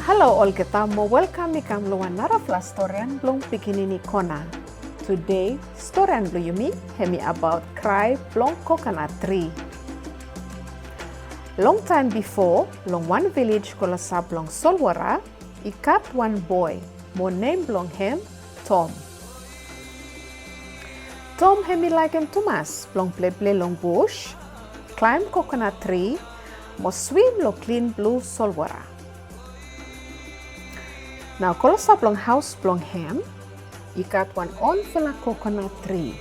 Hello all kita mo welcome ikam lo another flash storyan blong pikinini kona. Today storyan blo yumi hemi about Krae blong coconut tree. Long time before, long one village called blong solwora, he got one boy, mo name blong him Tom. Tom hemi like him Thomas, blong play long bush, climb coconut tree, mo swim lo clean blue solwora. Now, kalau sa blong house blong hem, ikat one on fala coconut tree.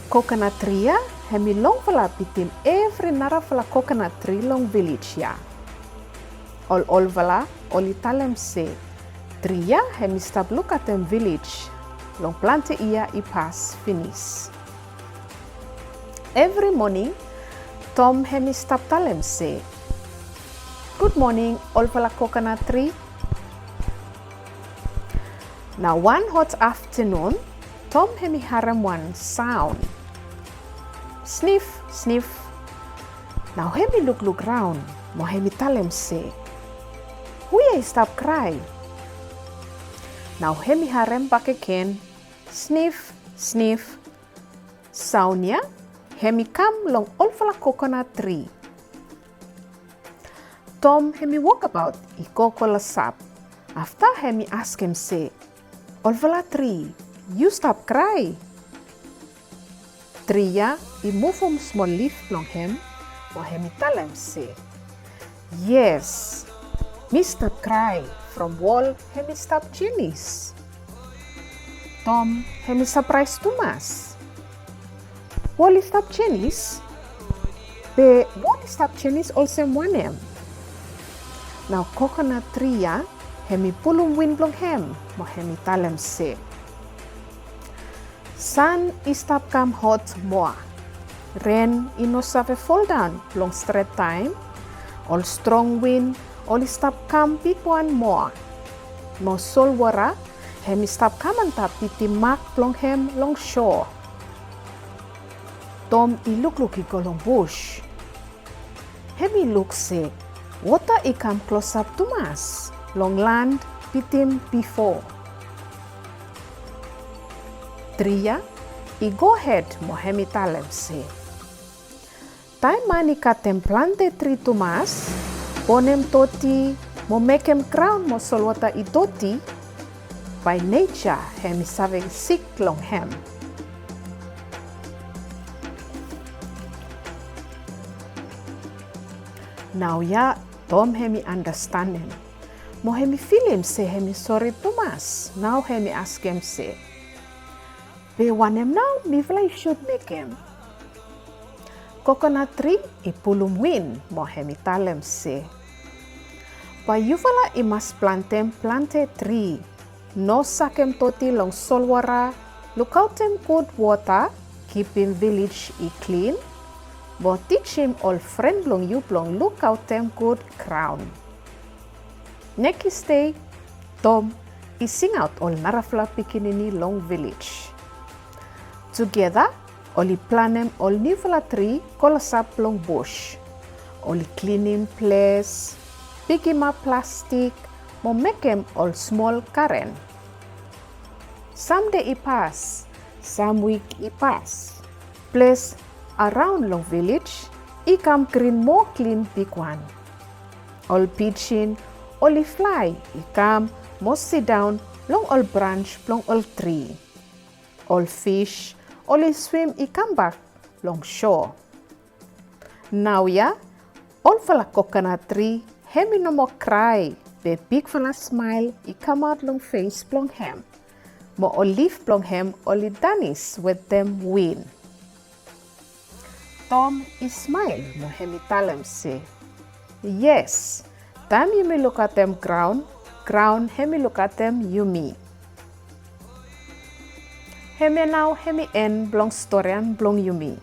Coconut tree ya, hemi long fala pitim every nara fala coconut tree long village ya. All fala, oli taem se. Tree ya, hemi stop look at them village, long plante iya I pass finish. Every morning, Tom hemi stop taem se. Good morning, all fala coconut tree. Now one hot afternoon, Tom hemi harem one sound. Sniff, sniff. Now hemi look round, mo hemi taem se. Huya stop cry. Now hemi harem back again. Sniff, sniff. Sound ya, hemi come long all fala coconut tree. Tom hemi walk about, I kokola sap. After hemi ask him say, Olvala tree, you stop cry. Tree ya, I move small leaf long him, or hemi tell him say, yes, me stop cry. From wall hemi stop jenis. Tom hemi surprise Thomas. Wall stop jenis? Be wall stop jenis also one him. Now coconut tree ya, hemi pulum wind blong hem, mo hemi taem se. Sun is stop come hot more. Rain ino save fall down long straight time. All strong wind, all stop come big one more. Mo solwora, hemi stop come on top piti mark blong hem long shore. Tom I look I go long bush. Hemi look say, weta I come close up to mas, long land pitim before. Tria, I go ahead mo hemi taem se. Taem mani katem plante tree to mas, ponem toti, mo mekem graon mo solwora I toti, by neija hemi save sick long hem. Now ya, Tom hemi understand him. Mo hemi feel him say hemi sorry Thomas. Now hemi ask him say, be want him now, me fly should make him. Coconut tree I pulum win, mo hemi taem se. Pa you fala I mas plante tree. No sakem toti long solwora, look out him good water, keep him village I clean. But teach him all friend blong you blong look out them good graon. Next day, Tom I sing out all narafla pikinini long village. Together, all planem all nifla tree kolasap long bush. All clean him place, pick him up plastic, mo make him all small karen. Some day I pass, some week I pass. Place around long village, I come green more clean big one. All pigeon, all fly, I come most sit down long all branch long all tree. All fish, all swim, I come back long shore. Now ya, all fala coconut tree, hemi no more cry. The big fala smile, I come out long face blong hem. Mo all leaf blong hem, all jenis with them win. Tom Ismail mo hemi taem se. Yes, taem yumi look at them graon, graon hemi look at them yumi. Hemi now hemi en blong storian blong yumi.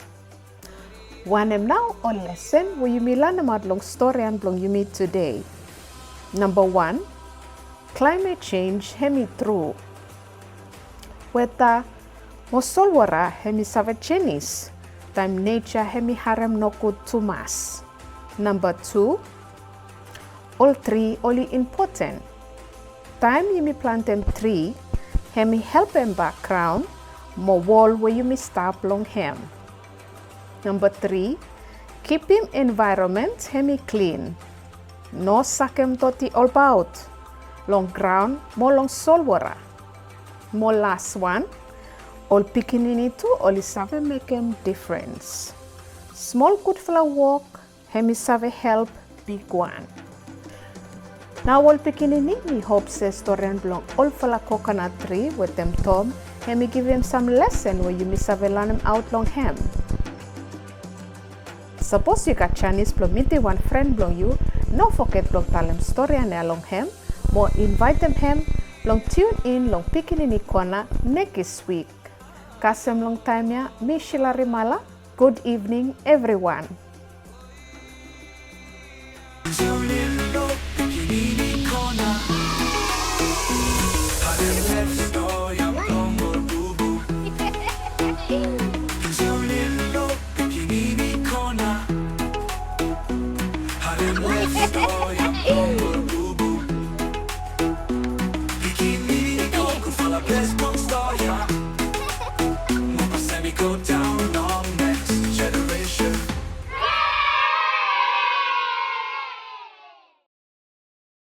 Wanem now on lesson wo yumi learn about long storian blong yumi today. Number 1, climate change hemi true. Weta mo solwora hemi save jenis. Taem neija hemi harem nogud tumas. Number 2, all three only important. Taem yumi plantem tree, hemi helpem background, mo wall where yumi start long hem. Number 3, keeping environment hemi clean. No sakem toti olbaot, long ground mo long solwora. Mo last one, all pikinini too only save make them difference. Small good flower work, hemi save help big one. Now all pikinini we hope say storian blong all fala coconut tree with them Tom, hemi give them some lesson where you miss save learn them out long hem. Suppose you got Chinese blong meet one friend blong you, no forget blong talem storian along hem, more invite them hem, long tune in long pikinini corner next week. Kasem long time ya, mi shilari mala. Good evening everyone.